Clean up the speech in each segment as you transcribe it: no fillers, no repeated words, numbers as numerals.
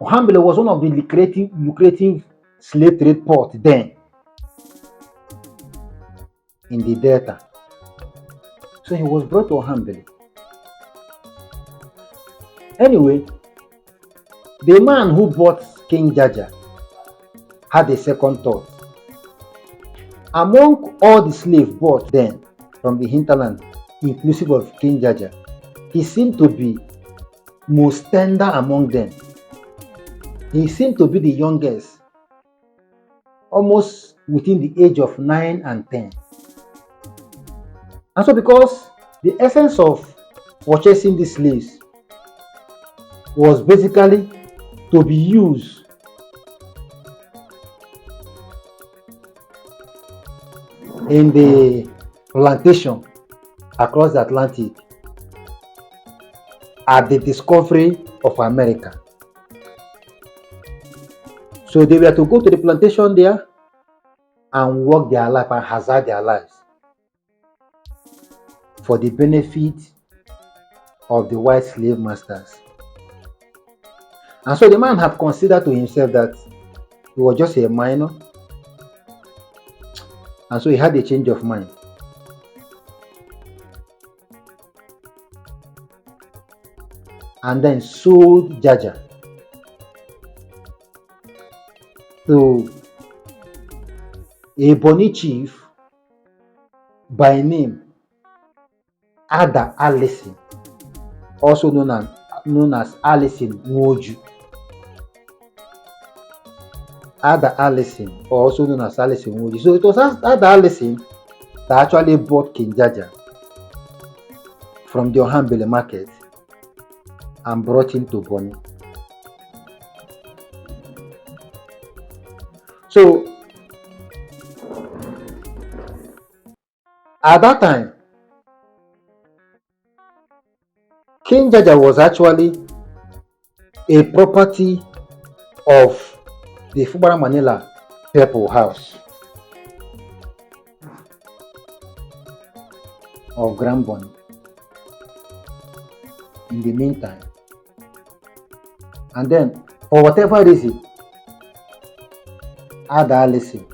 Ohambele was one of the lucrative slave trade ports then in the Delta. So he was brought to Ohambele. Anyway, the man who bought King Jaja had a second thought. Among all the slaves bought then from the hinterland, inclusive of King Jaja, he seemed to be most tender among them. He seemed to be the youngest, almost within the age of 9 and 10. And so because the essence of purchasing these slaves was basically to be used in the plantation across the Atlantic at the discovery of America. So they were to go to the plantation there and work their life and hazard their lives for the benefit of the white slave masters. And so the man had considered to himself that he was just a minor, and so he had a change of mind. And then sold Jaja to a bonny chief by name Ada Allison, also known as Allison Nwoju. Ada Allison, also known as Allison Nwoju. So it was Ada Allison that actually bought King Jaja from the Ohambele market and brought him to Bonny. So at that time, King Jaja was actually a property of the Fubara Manila Purple House of Grand Bonny. In the meantime, and then for whatever reason, Ada Allison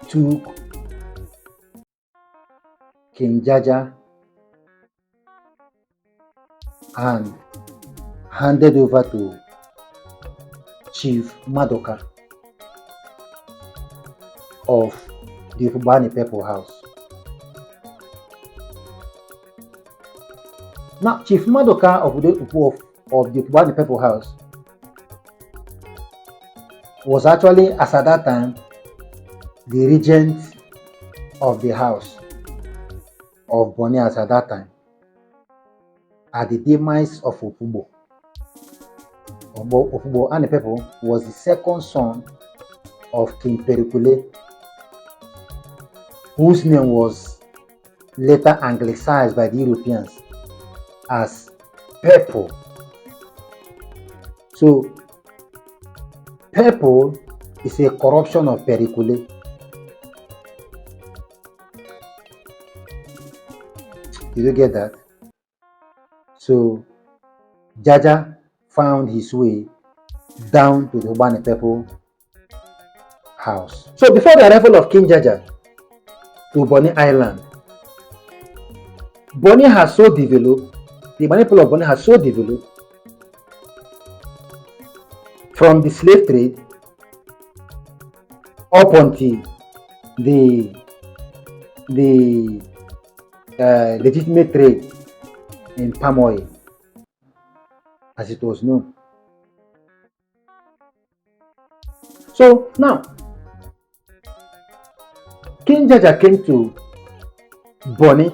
took King Jaja and handed over to Chief Madoka of the Fubani Purple House. Now, Chief Madoka of the Fubani Purple House was actually, as at that time, the regent of the house of Bonny as at that time, at the demise of Ofubo. Ofubo and the people was the second son of King Perikule, whose name was later anglicized by the Europeans as Purple. So Purple is a corruption of Perikule. Did you get that? So Jaja found his way down to the Ubani Purple House. So before the arrival of King Jaja to Bonny Island, Bonny has so developed, the Ubani people of Bonny has so developed from the slave trade up until the legitimate trade in palm oil, as it was known. So now, King Jaja came to Bonny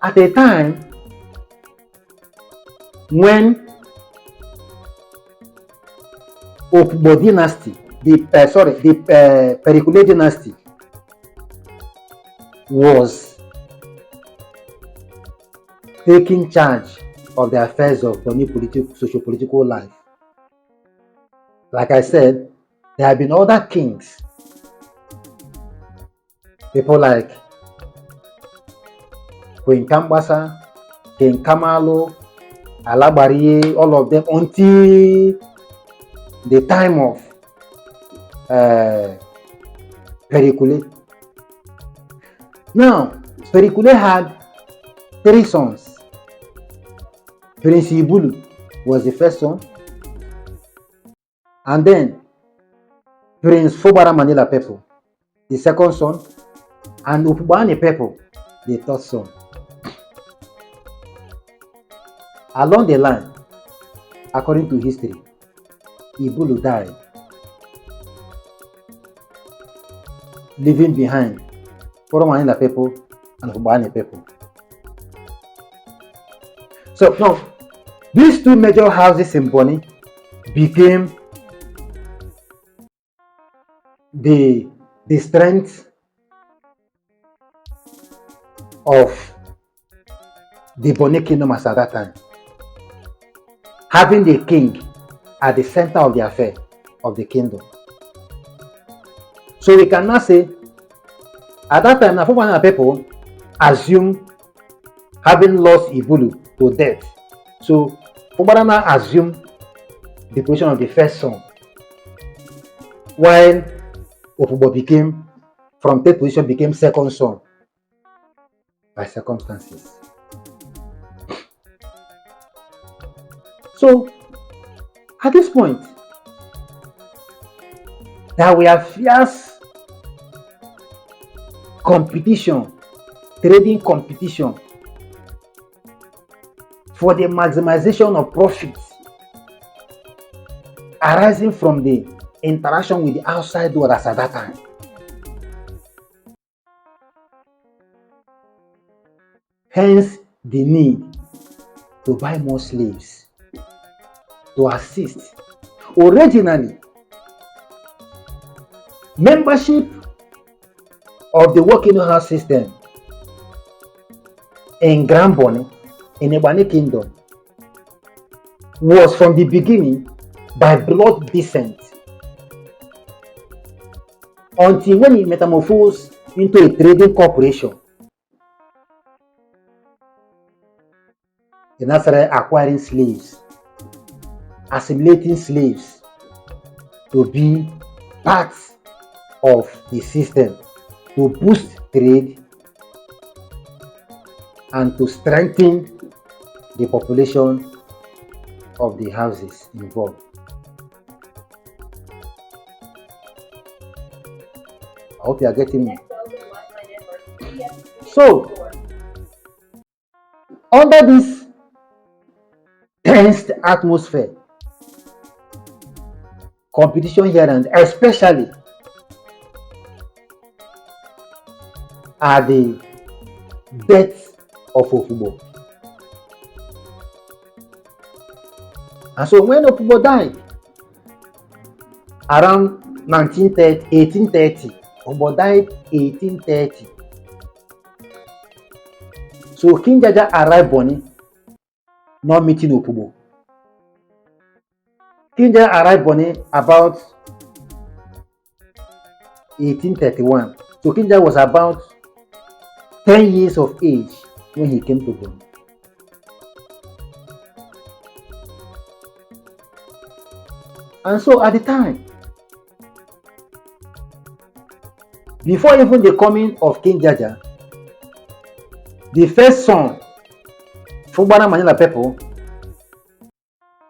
at a time when Ofubo dynasty, the Perikule dynasty was taking charge of the affairs of Bonny socio-political life. Like I said, there have been other kings, people like Queen Kambasa, King Kamalo, Alabariye, all of them, until the time of Pericule. Now, Pericule had 3 sons. Prince Ibulu was the first son, and then Prince Fobara Manila Pepo, the second son, and Upubane Pepo, the third son. Along the line, according to history, Ibulu died, leaving behind Fobara Manila Pepo and Upubane Pepo. So now, these 2 major houses in Bonny became the strength of the Bonny kingdom as at that time, having the king at the center of the affair of the kingdom. So we can now say, at that time, Afubana people assume, having lost Ibulu to death, so Fubara assumed the position of the first son, while Opubo became, from third position, became second son by circumstances. So at this point, there were fierce competition, trading competition for the maximization of profits arising from the interaction with the outside world as at that time. Hence the need to buy more slaves to assist. Originally, membership of the working house system in Grand Bonny, in the Bonny Kingdom, was from the beginning by blood descent, until when it metamorphosed into a trading corporation. They now started acquiring slaves, assimilating slaves to be part of the system, to boost trade and to strengthen the population of the houses involved. I hope you are getting me. So, under this tensed atmosphere, competition here, and especially at the death of Ofubo. And so when Ofubo died around 1830, Ofubo died 1830. So King Jaja arrived Bonny, not meeting Ofubo. King Jaja arrived Bonny about 1831. So King Jaja was about 10 years of age when he came to Bonny. And so at the time, before even the coming of King Jaja, the first son, Fubara Manila Pepo,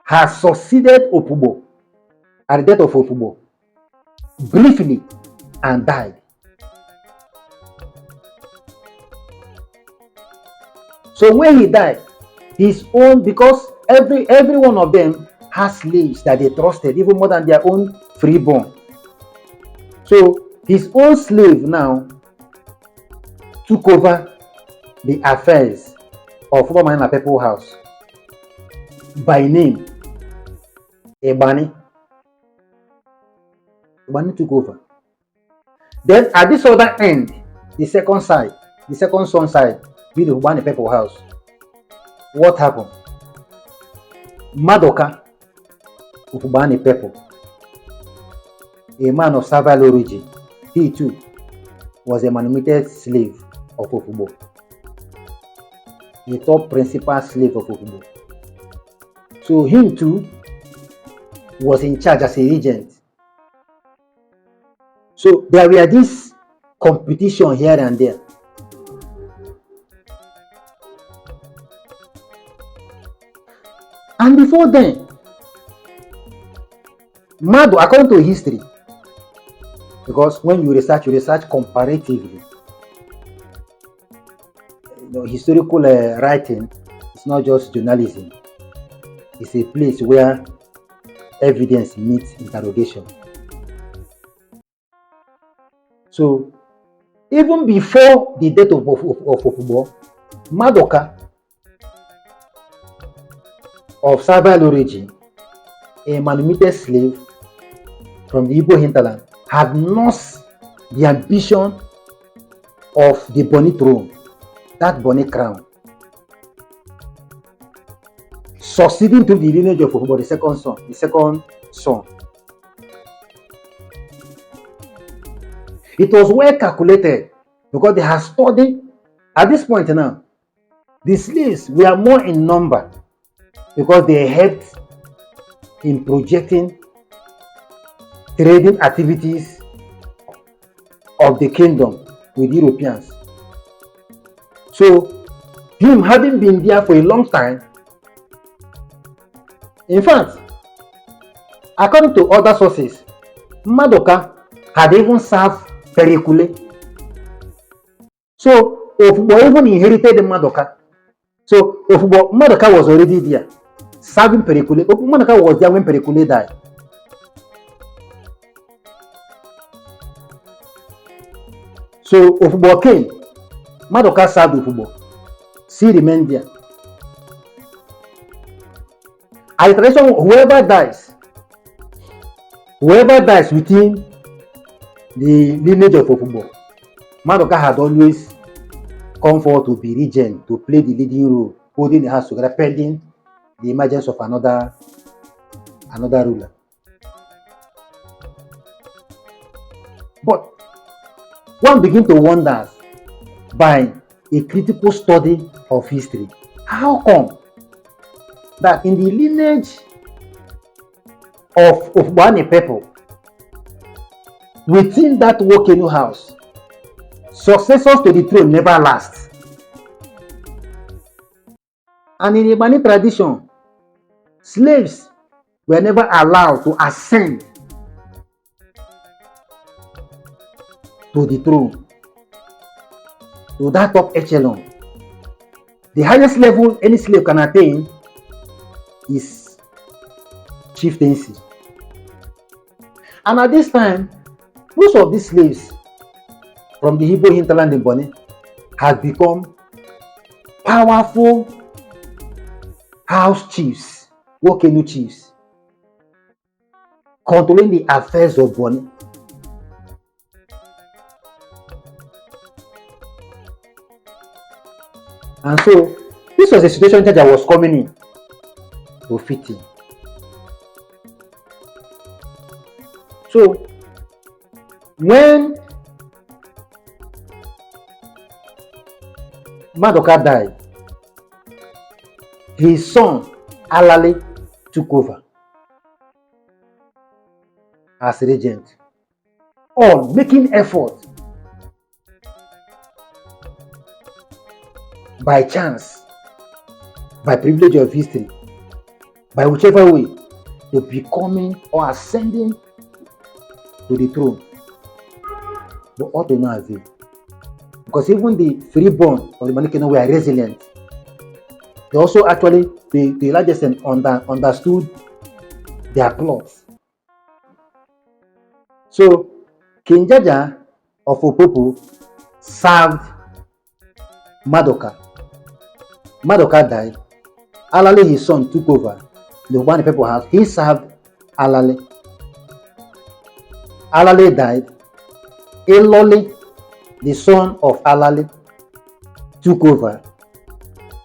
has succeeded Ofubo at the death of Ofubo briefly and died. So when he died, his own, because every one of them has slaves that they trusted even more than their own freeborn. So his own slave now took over the affairs of Fubara Manila Pepo house by name Ebani. Ebani took over. Then at this other end, the second son side, be the Ubani Pepo house. What happened? Madoka of Ubani Pepo, a man of Savile origin, he too was a manumitted slave of Ofubo, the top principal slave of Ofubo. So him too was in charge as a regent. So there were this competition here and there. And before then, Mado, according to history, because when you research comparatively. Historical writing is not just journalism. It's a place where evidence meets interrogation. So even before the death of Ofubo, Madoka of Savile origin, a manumitted slave from the Igbo hinterland, had nursed the ambition of the bonny throne, that bonny crown, succeeding to the lineage of Ofubo, the second son. It was well calculated because they had studied. At this point now, the slaves were more in number because they helped in projecting trading activities of the kingdom with Europeans. So, him having been there for a long time, in fact, according to other sources, Madoka had even served Pericule. So, Ofubo even inherited the Madoka. So, Madoka was already there, serving Pericule. Madoka was there when Pericule died. So, Ofubo came. Madoka served Ofubo. She remained there. As tradition, whoever dies within the lineage of Ofubo, Madoka had always come forward to be regent, to play the leading role, holding the house together, pending the emergence of another ruler. But one begins to wonder, by a critical study of history, how come that in the lineage of Bonny people, within that Wokenu house, successors to the throne never last. And in the Bonny tradition, slaves were never allowed to ascend to the throne, to that top echelon. The highest level any slave can attain is chieftaincy. And at this time, most of these slaves from the Igbo hinterland in Bonny had become powerful house chiefs, Wokenu chiefs, controlling the affairs of Bonny. And so, this was a situation that was coming in to fit in. So, when Madoka died, his son Alale took over as regent, all making effort by chance, by privilege of history, by whichever way, to becoming or ascending to the throne. But all to no avail. Because even the freeborn of the Bonny Kingdom were resilient. They also actually, to a large extent, understood their plots. So, King Jaja of Opopo served Madoka. Madoka died. Alale, his son, took over the Bonny people house. He served Alale. Alale died. Elole, the son of Alale, took over.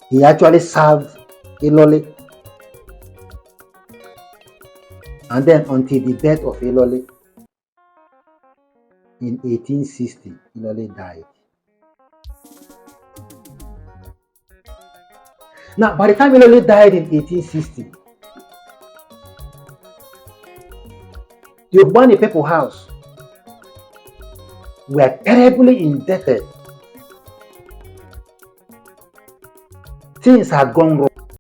He actually served Elole. And then until the death of Elole in 1860, Elole died. Now, by the time Elole died in 1860, The bonny people house were terribly indebted. Things had gone wrong.